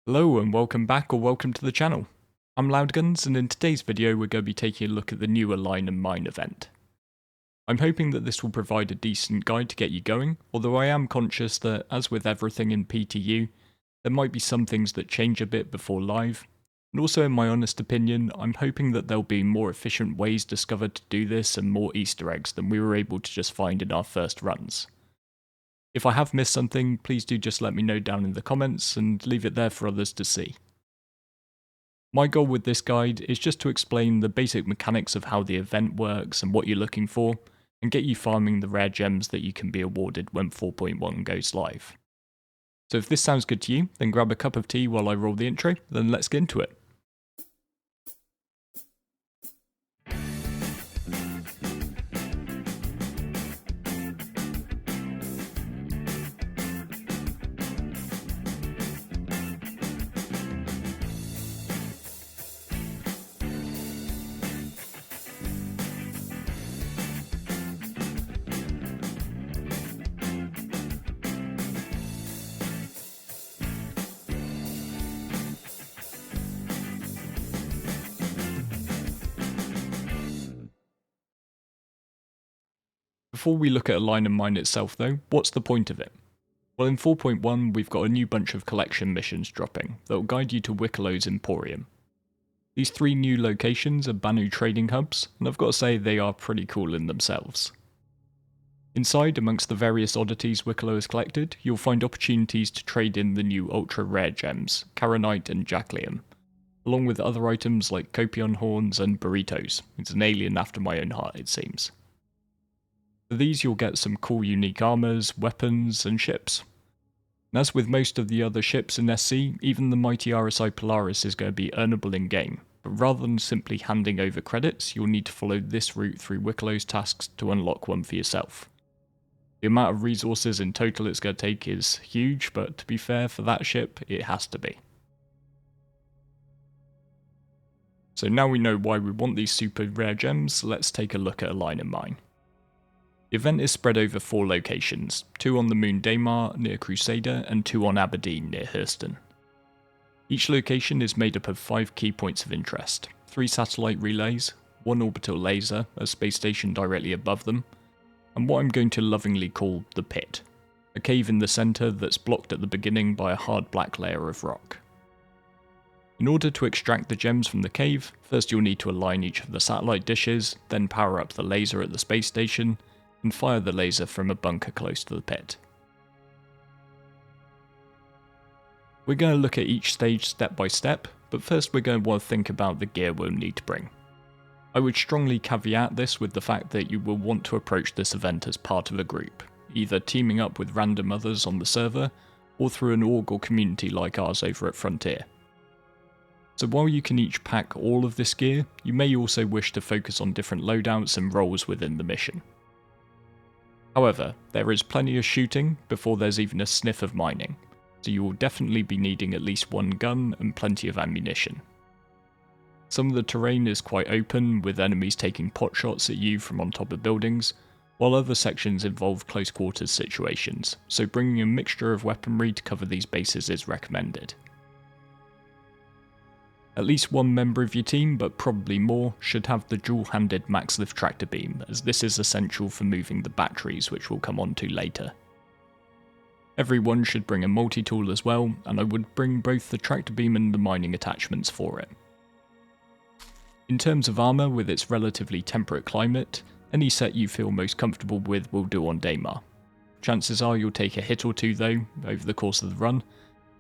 Hello and welcome back or welcome to the channel. I'm Loudguns and in today's video we're going to be taking a look at the new Align and Mine event. I'm hoping that this will provide a decent guide to get you going, although I am conscious that, as with everything in PTU, there might be some things that change a bit before live, and also in my honest opinion, I'm hoping that there'll be more efficient ways discovered to do this and more Easter eggs than we were able to just find in our first runs. If I have missed something, please do just let me know down in the comments and leave it there for others to see. My goal with this guide is just to explain the basic mechanics of how the event works and what you're looking for, and get you farming the rare gems that you can be awarded when 4.1 goes live. So if this sounds good to you, then grab a cup of tea while I roll the intro, then let's get into it. Before we look at Align and Mine itself though, what's the point of it? Well, in 4.1 we've got a new bunch of collection missions dropping that will guide you to Wickelow's Emporium. These three new locations are Banu trading hubs, and I've got to say they are pretty cool in themselves. Inside, amongst the various oddities Wickelow has collected, you'll find opportunities to trade in the new ultra rare gems, Karanite and Jacklium, along with other items like Copion horns and burritos. It's an alien after my own heart, it seems. For these you'll get some cool unique armors, weapons, and ships. And as with most of the other ships in SC, even the mighty RSI Polaris is going to be earnable in-game, but rather than simply handing over credits, you'll need to follow this route through Wickelow's tasks to unlock one for yourself. The amount of resources in total it's going to take is huge, but to be fair, for that ship, it has to be. So now we know why we want these super rare gems, let's take a look at Align and Mine. The event is spread over 4 locations, 2 on the moon Daymar near Crusader and 2 on Aberdeen near Hurston. Each location is made up of 5 key points of interest, 3 satellite relays, 1 orbital laser, a space station directly above them, and what I'm going to lovingly call the pit, a cave in the centre that's blocked at the beginning by a hard black layer of rock. In order to extract the gems from the cave, first you'll need to align each of the satellite dishes, then power up the laser at the space station, and fire the laser from a bunker close to the pit. We're going to look at each stage step by step, but first we're going to want to think about the gear we'll need to bring. I would strongly caveat this with the fact that you will want to approach this event as part of a group, either teaming up with random others on the server, or through an org or community like ours over at Frontier. So while you can each pack all of this gear, you may also wish to focus on different loadouts and roles within the mission. However, there is plenty of shooting before there's even a sniff of mining, so you will definitely be needing at least one gun and plenty of ammunition. Some of the terrain is quite open, with enemies taking pot shots at you from on top of buildings, while other sections involve close quarters situations, so bringing a mixture of weaponry to cover these bases is recommended. At least one member of your team, but probably more, should have the dual-handed max lift tractor beam, as this is essential for moving the batteries, which we'll come on to later. Everyone should bring a multi-tool as well, and I would bring both the tractor beam and the mining attachments for it. In terms of armour, with its relatively temperate climate, any set you feel most comfortable with will do on Daymar. Chances are you'll take a hit or two though, over the course of the run,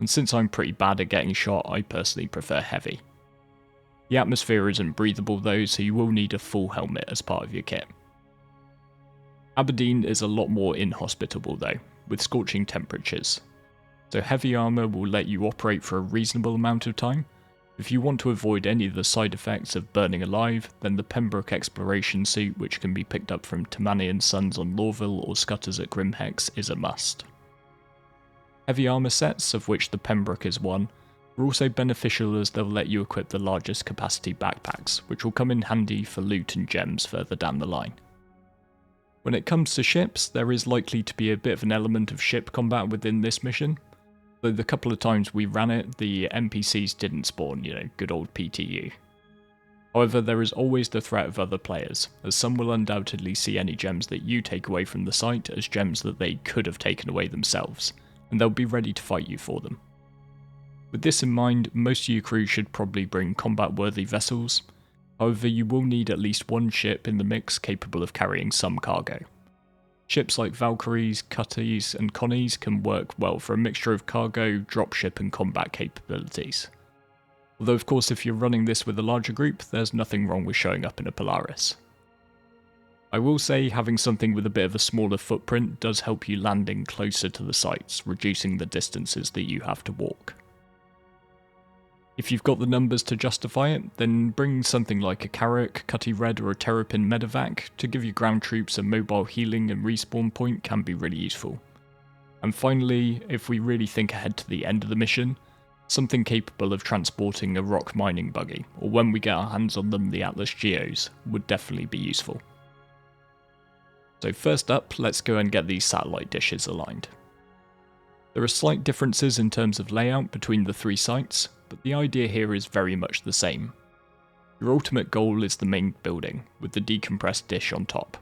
and since I'm pretty bad at getting shot, I personally prefer heavy. The atmosphere isn't breathable though, so you will need a full helmet as part of your kit. Aberdeen is a lot more inhospitable though, with scorching temperatures, so heavy armour will let you operate for a reasonable amount of time. If you want to avoid any of the side effects of burning alive, then the Pembroke exploration suit, which can be picked up from Tamani and Sons on Lorville or Scutters at Grimhex, is a must. Heavy armour sets, of which the Pembroke is one, are also beneficial as they'll let you equip the largest capacity backpacks, which will come in handy for loot and gems further down the line. When it comes to ships, there is likely to be a bit of an element of ship combat within this mission, Though the couple of times we ran it, the NPCs didn't spawn, good old PTU. However, there is always the threat of other players, as some will undoubtedly see any gems that you take away from the site as gems that they could have taken away themselves, and they'll be ready to fight you for them. With this in mind, most of your crew should probably bring combat-worthy vessels. However, you will need at least one ship in the mix capable of carrying some cargo. Ships like Valkyries, Cutties, and Connies can work well for a mixture of cargo, dropship, and combat capabilities. Although of course if you're running this with a larger group, there's nothing wrong with showing up in a Polaris. I will say having something with a bit of a smaller footprint does help you landing closer to the sites, reducing the distances that you have to walk. If you've got the numbers to justify it, then bring something like a Carrack, Cutty Red, or a Terrapin medevac to give your ground troops a mobile healing and respawn point can be really useful. And finally, if we really think ahead to the end of the mission, something capable of transporting a rock mining buggy, or when we get our hands on them, the Atlas Geos, would definitely be useful. So first up, let's go and get these satellite dishes aligned. There are slight differences in terms of layout between the three sites, but the idea here is very much the same. Your ultimate goal is the main building, with the decompressed dish on top.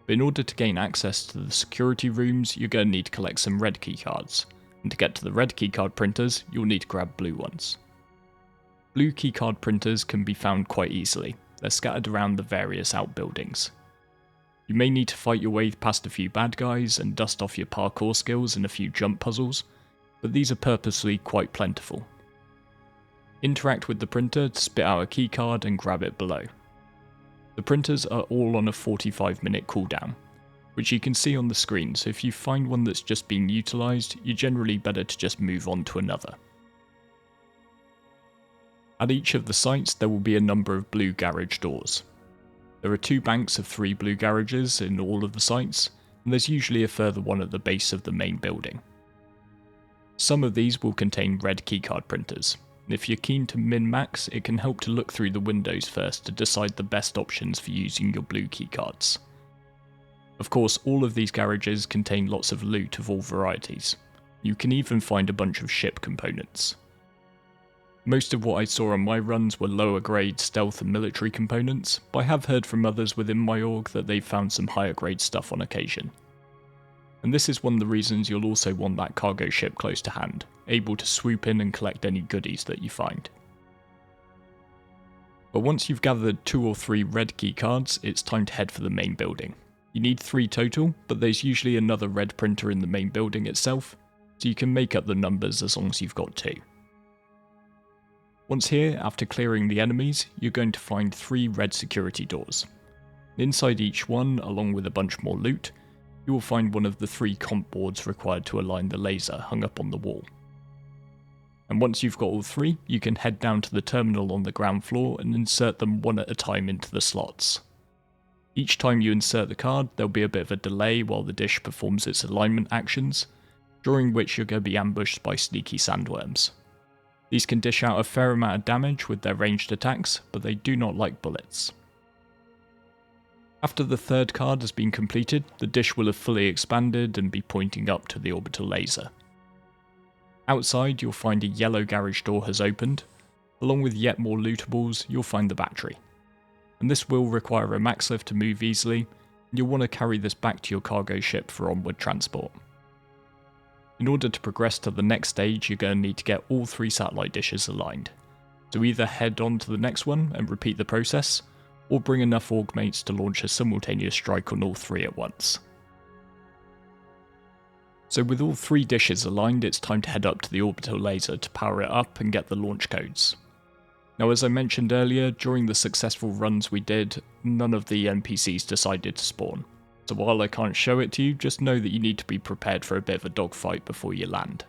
But in order to gain access to the security rooms, you're going to need to collect some red keycards, and to get to the red keycard printers, you'll need to grab blue ones. Blue keycard printers can be found quite easily, they're scattered around the various outbuildings. You may need to fight your way past a few bad guys and dust off your parkour skills and a few jump puzzles, but these are purposely quite plentiful. Interact with the printer to spit out a keycard and grab it below. The printers are all on a 45-minute cooldown, which you can see on the screen, so if you find one that's just being utilised, you're generally better to just move on to another. At each of the sites there will be a number of blue garage doors. There are 2 banks of 3 blue garages in all of the sites, and there's usually a further one at the base of the main building. Some of these will contain red keycard printers. If you're keen to min-max, it can help to look through the windows first to decide the best options for using your blue keycards. Of course, all of these garages contain lots of loot of all varieties. You can even find a bunch of ship components. Most of what I saw on my runs were lower grade stealth and military components, but I have heard from others within my org that they've found some higher grade stuff on occasion. And this is one of the reasons you'll also want that cargo ship close to hand, able to swoop in and collect any goodies that you find. But once you've gathered 2 or 3 red key cards, it's time to head for the main building. You need 3 total, but there's usually another red printer in the main building itself, so you can make up the numbers as long as you've got 2. Once here, after clearing the enemies, you're going to find 3 red security doors. Inside each one, along with a bunch more loot, you will find one of the 3 comp boards required to align the laser hung up on the wall. And once you've got all 3, you can head down to the terminal on the ground floor and insert them one at a time into the slots. Each time you insert the card, there'll be a bit of a delay while the dish performs its alignment actions, during which you're going to be ambushed by sneaky sandworms. These can dish out a fair amount of damage with their ranged attacks, but they do not like bullets. After the 3rd card has been completed, the dish will have fully expanded and be pointing up to the orbital laser. Outside, you'll find a yellow garage door has opened. Along with yet more lootables, you'll find the battery. And this will require a max lift to move easily, and you'll want to carry this back to your cargo ship for onward transport. In order to progress to the next stage, you're going to need to get all 3 satellite dishes aligned. So either head on to the next one and repeat the process, or bring enough org mates to launch a simultaneous strike on all 3 at once. So with all 3 dishes aligned, it's time to head up to the orbital laser to power it up and get the launch codes. Now as I mentioned earlier, during the successful runs we did, none of the NPCs decided to spawn. So while I can't show it to you, just know that you need to be prepared for a bit of a dogfight before you land.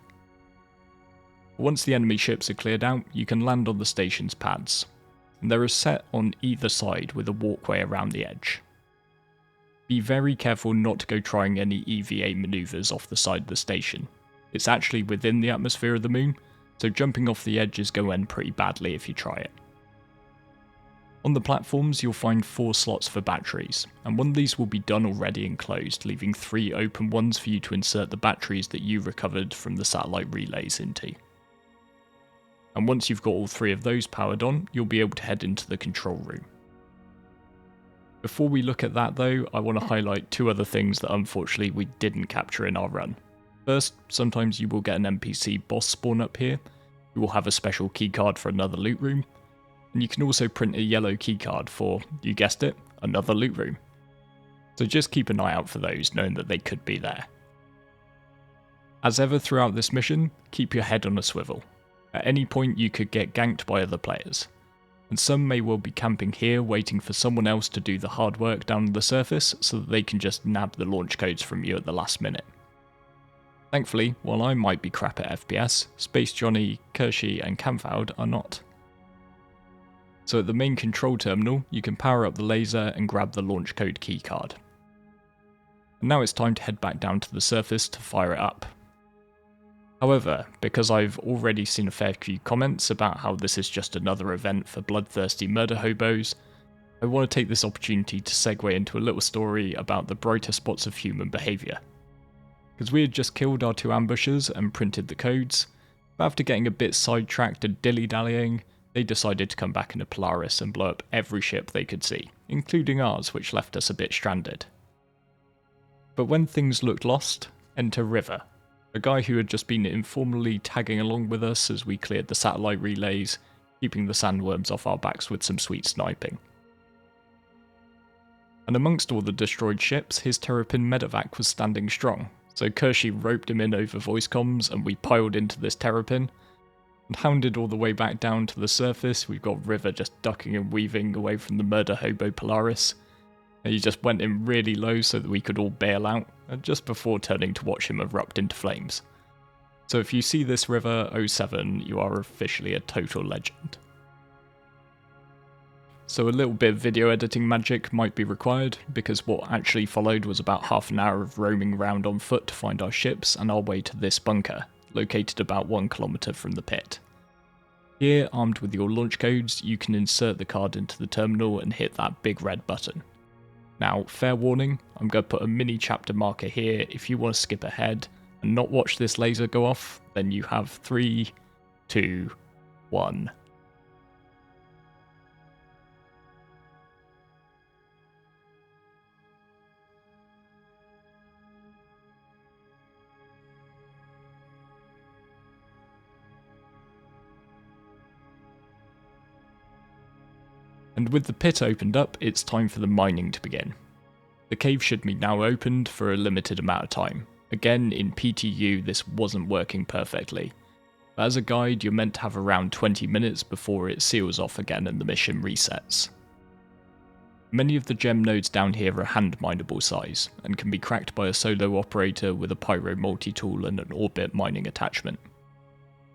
Once the enemy ships are cleared out, you can land on the station's pads, and they're set on either side with a walkway around the edge. Be very careful not to go trying any EVA maneuvers off the side of the station. It's actually within the atmosphere of the moon, so jumping off the edge is going to end pretty badly if you try it. On the platforms, you'll find 4 slots for batteries, and one of these will be done already and closed, leaving 3 open ones for you to insert the batteries that you recovered from the satellite relays into. And once you've got all 3 of those powered on, you'll be able to head into the control room. Before we look at that though, I want to highlight 2 other things that unfortunately we didn't capture in our run. First, sometimes you will get an NPC boss spawn up here. You will have a special keycard for another loot room. And you can also print a yellow keycard for, you guessed it, another loot room. So just keep an eye out for those, knowing that they could be there. As ever throughout this mission, keep your head on a swivel. At any point you could get ganked by other players. And some may well be camping here waiting for someone else to do the hard work down on the surface so that they can just nab the launch codes from you at the last minute. Thankfully, while I might be crap at FPS, Space Johnny, Kershey and Camfoud are not. So at the main control terminal, you can power up the laser and grab the launch code keycard. And now it's time to head back down to the surface to fire it up. However, because I've already seen a fair few comments about how this is just another event for bloodthirsty murder hobos, I want to take this opportunity to segue into a little story about the brighter spots of human behaviour. Because we had just killed our 2 ambushers and printed the codes, but after getting a bit sidetracked and dilly-dallying, they decided to come back in a Polaris and blow up every ship they could see, including ours, which left us a bit stranded. But when things looked lost, enter River, a guy who had just been informally tagging along with us as we cleared the satellite relays, keeping the sandworms off our backs with some sweet sniping. And amongst all the destroyed ships, his Terrapin medevac was standing strong, so Kershey roped him in over voice comms and we piled into this Terrapin, and hounded all the way back down to the surface. We've got River just ducking and weaving away from the murder hobo Polaris. And he just went in really low so that we could all bail out, just before turning to watch him erupt into flames. So if you see this River 07, you are officially a total legend. So a little bit of video editing magic might be required, because what actually followed was about half an hour of roaming around on foot to find our ships and our way to this bunker, located about 1 kilometre from the pit. Here, armed with your launch codes, you can insert the card into the terminal and hit that big red button. Now, fair warning, I'm going to put a mini chapter marker here. If you want to skip ahead and not watch this laser go off, then you have 3, 2, 1. And with the pit opened up, it's time for the mining to begin. The cave should be now opened for a limited amount of time. Again, in PTU this wasn't working perfectly, but as a guide you're meant to have around 20 minutes before it seals off again and the mission resets. Many of the gem nodes down here are hand mineable size, and can be cracked by a solo operator with a pyro multi-tool and an orbit mining attachment.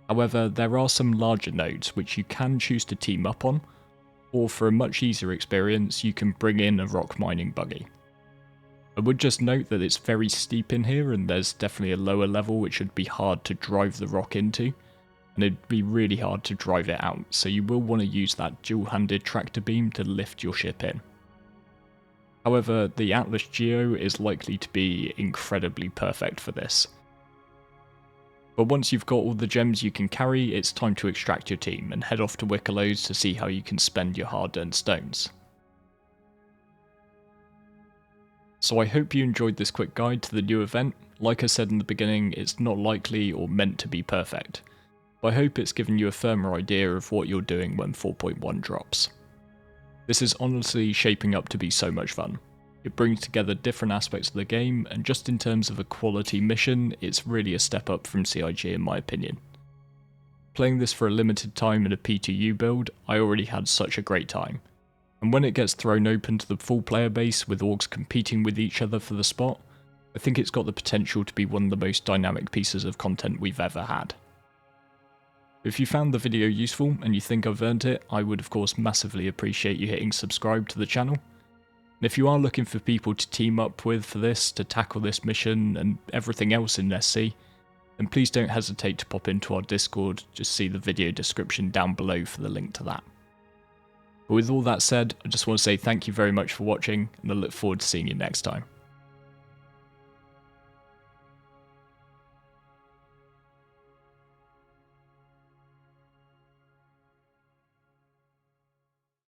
However, there are some larger nodes which you can choose to team up on, or for a much easier experience you can bring in a rock mining buggy. I would just note that it's very steep in here and there's definitely a lower level which would be hard to drive the rock into, and it'd be really hard to drive it out, so you will want to use that dual-handed tractor beam to lift your ship in. However, the Atlas Geo is likely to be incredibly perfect for this. But once you've got all the gems you can carry, it's time to extract your team and head off to Wickerlows to see how you can spend your hard-earned stones. So I hope you enjoyed this quick guide to the new event. Like I said in the beginning, it's not likely or meant to be perfect, but I hope it's given you a firmer idea of what you're doing when 4.1 drops. This is honestly shaping up to be so much fun. It brings together different aspects of the game, and just in terms of a quality mission, it's really a step up from CIG in my opinion. Playing this for a limited time in a PTU build, I already had such a great time, and when it gets thrown open to the full player base with orgs competing with each other for the spot, I think it's got the potential to be one of the most dynamic pieces of content we've ever had. If you found the video useful and you think I've earned it, I would of course massively appreciate you hitting subscribe to the channel. And if you are looking for people to team up with for this, to tackle this mission and everything else in SC, then please don't hesitate to pop into our Discord, just see the video description down below for the link to that. But with all that said, I just want to say thank you very much for watching, and I look forward to seeing you next time.